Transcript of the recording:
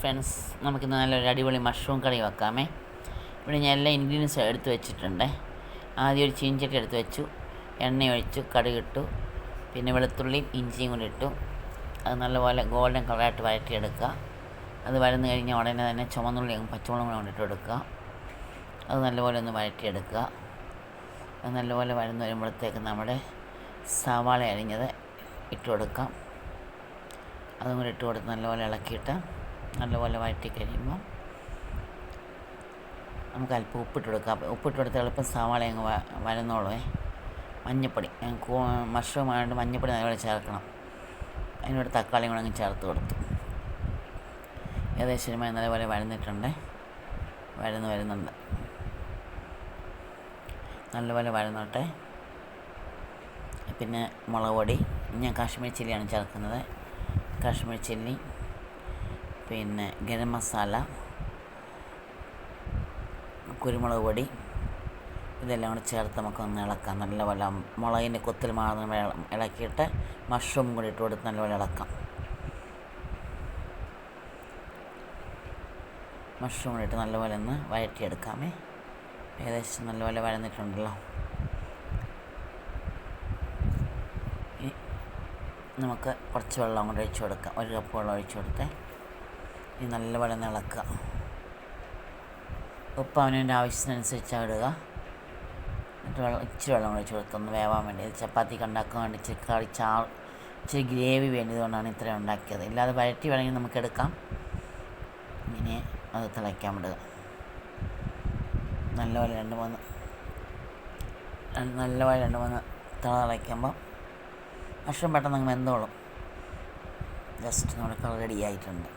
Friends, നമുക്കിന്ന് നല്ലൊരു അടിപൊളി മഷ്റൂം കറി വെക്കാമേ. ഇവിടെ ഞാൻ എല്ലാ ഇൻഗ്രീഡിയൻസും എടുത്ത് വെച്ചിട്ടുണ്ട്. ആദ്യം ഒരു ചീഞ്ചട്ടി എടുത്ത് വെച്ചു, എണ്ണ ഒഴിച്ചു, കടുകിട്ടു, പിന്നെ വെളുത്തുള്ളിയും ഇഞ്ചിയും കൂടി ഇട്ടു. അത് നല്ലപോലെ ഗോൾഡൻ കളറായിട്ട് വഴറ്റിയെടുക്കുക. അത് വഴന്നു കഴിഞ്ഞാൽ ഉടനെ തന്നെ ചുവന്നുള്ളിയും പച്ചമുളകും കൊണ്ടിട്ട് കൊടുക്കുക. അത് നല്ലപോലെ ഒന്ന് വഴറ്റിയെടുക്കുക. അത് നല്ലപോലെ വഴന്നു വരുമ്പോഴത്തേക്ക് നമ്മുടെ സവാള അരിഞ്ഞത് ഇട്ട് കൊടുക്കാം. അതും കൂടി ഇട്ട് കൊടുത്ത് നല്ലപോലെ ഇളക്കിയിട്ട് നല്ലപോലെ വഴറ്റി കഴിയുമ്പോൾ നമുക്ക് അല്പം ഉപ്പിട്ട് കൊടുക്കാം. ഉപ്പിട്ട് കൊടുത്ത് എളുപ്പം സവാള അങ്ങ് വഴന്നോളൂ. മഞ്ഞപ്പൊടി, മഷ്റൂം ആയതുകൊണ്ട് മഞ്ഞപ്പൊടി നല്ലപോലെ ചേർക്കണം. അതിനോട് തക്കാളിയും കൂടെ അങ്ങ് ചേർത്ത് കൊടുത്തു. ഏകദേശം നല്ലപോലെ വരുന്നുണ്ട്. നല്ലപോലെ വഴന്നോട്ടെ. പിന്നെ മുളക് പൊടി, ഞാൻ കാശ്മീരി ചില്ലിയാണ് ചേർക്കുന്നത്. കാശ്മീരി ചില്ലി, പിന്നെ ഗരം മസാല, കുരുമുളക് പൊടി, ഇതെല്ലാം കൂടി ചേർത്ത് നമുക്കൊന്ന് ഇളക്കാം. നല്ലപോലെ മുളകിൻ്റെ കൊത്തിൽ മാറുന്ന ഇളക്കിയിട്ട് മഷ്റൂം കൂടി ഇട്ട് കൊടുത്ത് നല്ലപോലെ ഇളക്കാം. മഷ്റൂം കൂടി ഇട്ട് നല്ലപോലെ ഒന്ന് വഴറ്റിയെടുക്കാമേ. ഏകദേശം നല്ലപോലെ വഴന്നിട്ടുണ്ടല്ലോ. നമുക്ക് കുറച്ച് വെള്ളം കൂടെ ഒഴിച്ച് കൊടുക്കാം. 1 കപ്പ് വെള്ളം ഒഴിച്ച് കൊടുത്ത് ഇനി നല്ലപോലെ ഒന്ന് ഇളക്കുക. ഉപ്പ് അവനവൻ്റെ ആവശ്യത്തിനനുസരിച്ച് ഇടുക. എന്നിട്ട് ഇച്ചിരി വെള്ളം ഒഴിച്ച് കൊടുത്ത് ഒന്ന് വേവാൻ വേണ്ടി. ഇത് ചപ്പാത്തിക്ക് ഉണ്ടാക്കാൻ വേണ്ടി ഇച്ചിരി ഗ്രേവി വേണ്ടിയതുകൊണ്ടാണ് ഇത്രയും ഉണ്ടാക്കിയത്. ഇല്ലാതെ വഴറ്റി വേണമെങ്കിൽ നമുക്ക് എടുക്കാം. ഇങ്ങനെ അത് തിളയ്ക്കാൻ വിടുക. നല്ലപോലെ 2-3 തിളയ്ക്കുമ്പോൾ മഷ്റൂം പെട്ടെന്ന് അങ്ങ് വെന്തോളും. ജസ്റ്റ് നമ്മുടെ കറി റെഡി ആയിട്ടുണ്ട്.